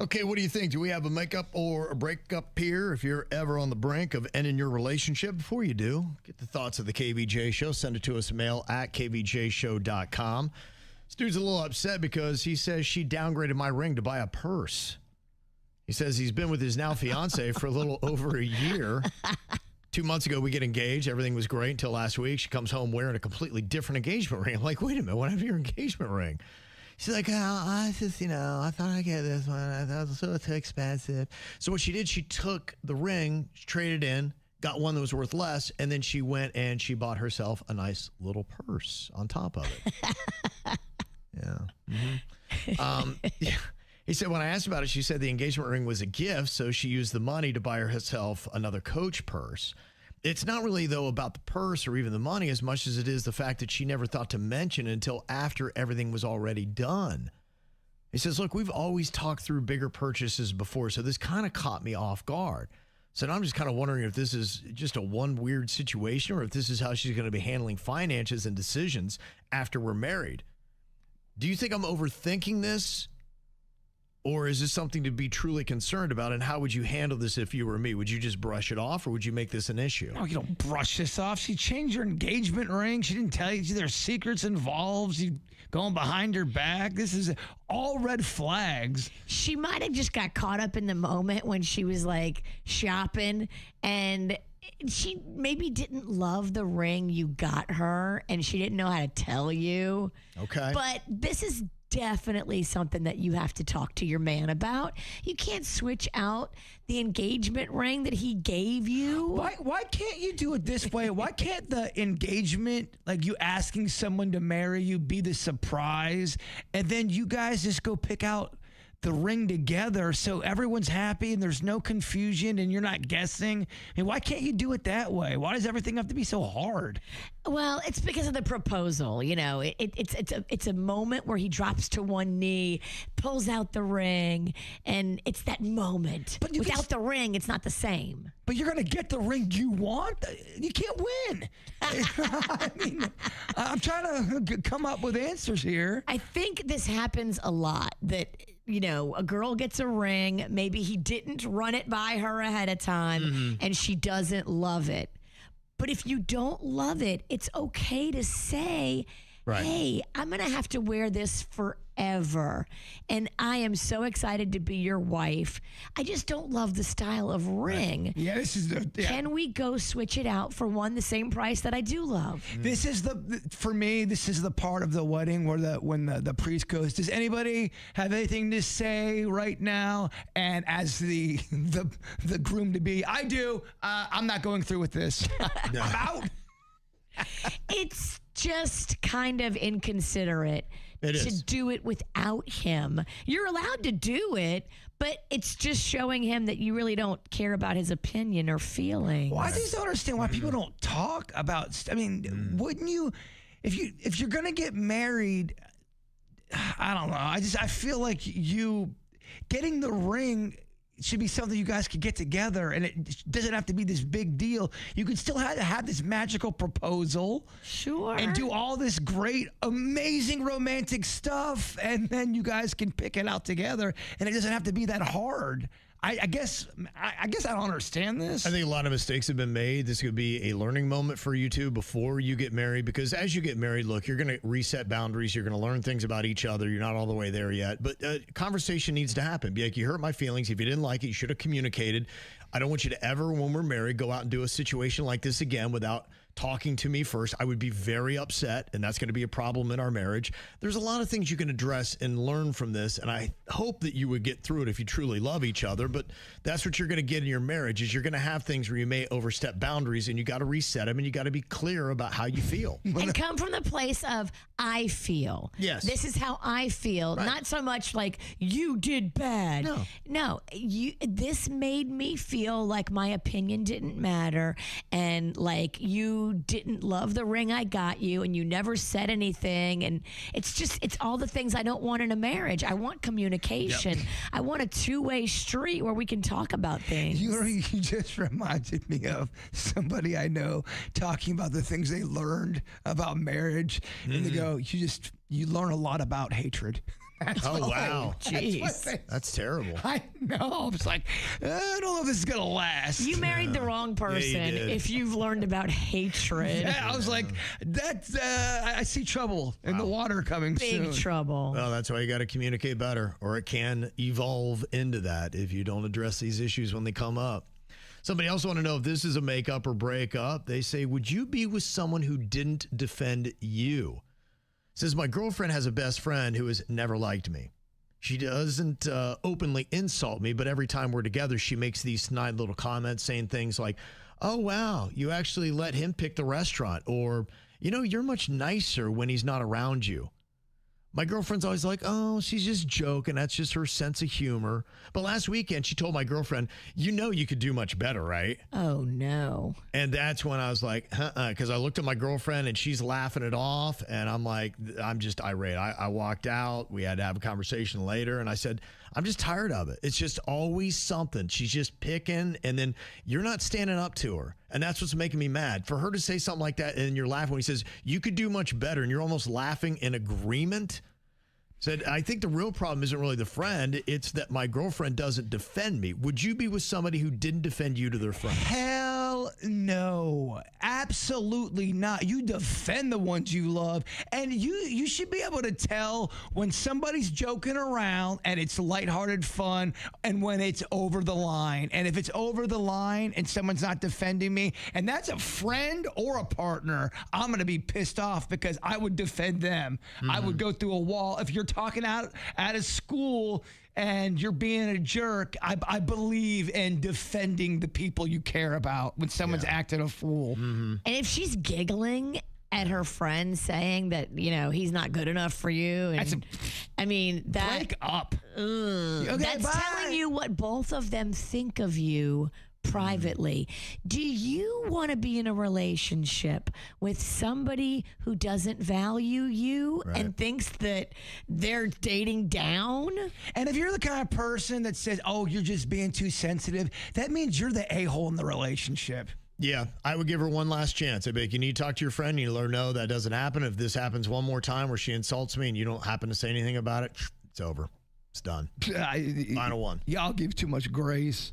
Okay, what do you think? Do we have a makeup or a breakup here if you're ever on the brink of ending your relationship? Before you do, get the thoughts of the KVJ Show. Send it to us, mail at kvjshow.com. This dude's a little upset because he says she downgraded my ring to buy a purse. He says he's been with his now fiance for a little over a year. 2 months ago, we get engaged. Everything was great until last week. She comes home wearing a completely different engagement ring. I'm like, wait a minute, what happened to your engagement ring? She's like, oh, I just, I thought I'd get this one. I thought it was so too expensive. So what she did, she took the ring, she traded in, got one that was worth less, and then she went and she bought herself a nice little purse on top of it. Yeah. Yeah. He said, when I asked about it, she said the engagement ring was a gift, so she used the money to buy herself another Coach purse. It's not really, though, about the purse or even the money as much as it is the fact that she never thought to mention it until after everything was already done. He says, look, we've always talked through bigger purchases before, so this kind of caught me off guard. So now I'm just kind of wondering if this is just a one weird situation or if this is how she's going to be handling finances and decisions after we're married. Do you think I'm overthinking this? Or is this something to be truly concerned about? And how would you handle this if you were me? Would you just brush it off or would you make this an issue? No, you don't brush this off. She changed her engagement ring. She didn't tell you there's secrets involved. She's going behind her back. This is all red flags. She might have just got caught up in the moment when she was like shopping and she maybe didn't love the ring you got her and she didn't know how to tell you. Okay. But this is definitely something that you have to talk to your man about. You can't switch out the engagement ring that he gave you. Why can't you do it this way? Why can't the engagement, like you asking someone to marry you, be the surprise, and then you guys just go pick out the ring together so everyone's happy and there's no confusion and you're not guessing? I mean, why can't you do it that way? Why does everything have to be so hard? Well, it's because of the proposal. It's a moment where he drops to one knee, pulls out the ring, and it's that moment. But without the ring, it's not the same. But you're going to get the ring you want? You can't win. I mean, I'm trying to come up with answers here. I think this happens a lot that a girl gets a ring. Maybe he didn't run it by her ahead of time and she doesn't love it. But if you don't love it, it's okay to say, right, hey, I'm going to have to wear this forever. And I am so excited to be your wife. I just don't love the style of ring. Right. Yeah, this is Can we go switch it out for one the same price that I do love? This is for me, this is the part of the wedding where when the priest goes, does anybody have anything to say right now? And as the groom to be, I do. I'm not going through with this. I'm out. It's just kind of inconsiderate to do it without him. You're allowed to do it, but it's just showing him that you really don't care about his opinion or feelings. Well, I just don't understand why people don't talk about. I mean, wouldn't you, if you're gonna get married? I don't know. I feel like you getting the ring should be something you guys could get together, and it doesn't have to be this big deal. You could still have this magical proposal. Sure. And do all this great, amazing romantic stuff, and then you guys can pick it out together, and it doesn't have to be that hard. I guess I don't understand this. I think a lot of mistakes have been made. This could be a learning moment for you two before you get married, because as you get married, look, you're going to reset boundaries. You're going to learn things about each other. You're not all the way there yet, but conversation needs to happen. Be like, you hurt my feelings. If you didn't like it, you should have communicated. I don't want you to ever, when we're married, go out and do a situation like this again without talking to me first. I would be very upset, and that's going to be a problem in our marriage. There's a lot of things you can address and learn from this, and I hope that you would get through it if you truly love each other, but that's what you're going to get in your marriage, is you're going to have things where you may overstep boundaries, and you got to reset them, and you got to be clear about how you feel. And come from the place of, I feel. Yes. This is how I feel. Right. Not so much like, you did bad. No, this made me feel like my opinion didn't matter, and like you didn't love the ring I got you, and you never said anything, and it's all the things I don't want in a marriage. I want communication. Yep. I want a two-way street where we can talk about things. You just reminded me of somebody I know talking about the things they learned about marriage, and they go, you learn a lot about hatred. Oh, wow. Jeez. That's terrible. I know. I was like, I don't know if this is gonna last. You married the wrong person did. if you've learned about hatred. Yeah, I was like, that's. I see trouble in the water coming soon. Big trouble. Well, that's why you got to communicate better, or it can evolve into that if you don't address these issues when they come up. Somebody else want to know if this is a makeup or breakup. They say, would you be with someone who didn't defend you? Says, my girlfriend has a best friend who has never liked me. She doesn't openly insult me, but every time we're together, she makes these snide little comments saying things like, oh, wow, you actually let him pick the restaurant, or, you know, you're much nicer when he's not around you. My girlfriend's always like, oh, she's just joking. That's just her sense of humor. But last weekend, she told my girlfriend, you know you could do much better, right? Oh, no. And that's when I was like, because I looked at my girlfriend and she's laughing it off. And I'm like, I'm just irate. I walked out. We had to have a conversation later. And I said, I'm just tired of it. It's just always something. She's just picking. And then you're not standing up to her. And that's what's making me mad. For her to say something like that and you're laughing when he says, you could do much better, and you're almost laughing in agreement. Said, I think the real problem isn't really the friend. It's that my girlfriend doesn't defend me. Would you be with somebody who didn't defend you to their friends? Hell no. Absolutely not. You defend the ones you love. And you should be able to tell when somebody's joking around and it's lighthearted fun, and when it's over the line. And if it's over the line and someone's not defending me, and that's a friend or a partner, I'm going to be pissed off because I would defend them. I would go through a wall. If you're talking out of school and you're being a jerk, I believe in defending the people you care about when someone's acting a fool. And if she's giggling at her friend saying that, you know, he's not good enough for you, and I mean, that Break up. okay, that's telling you what both of them think of you privately. Do you want to be in a relationship with somebody who doesn't value you and thinks that they're dating down? And if you're the kind of person that says, oh, you're just being too sensitive, that means you're the a-hole in the relationship. Yeah, I would give her one last chance. I'd be like, you need to talk to your friend. You let her know that doesn't happen. If this happens one more time where she insults me and you don't happen to say anything about it, it's over. It's done. Final one. Y'all give too much grace.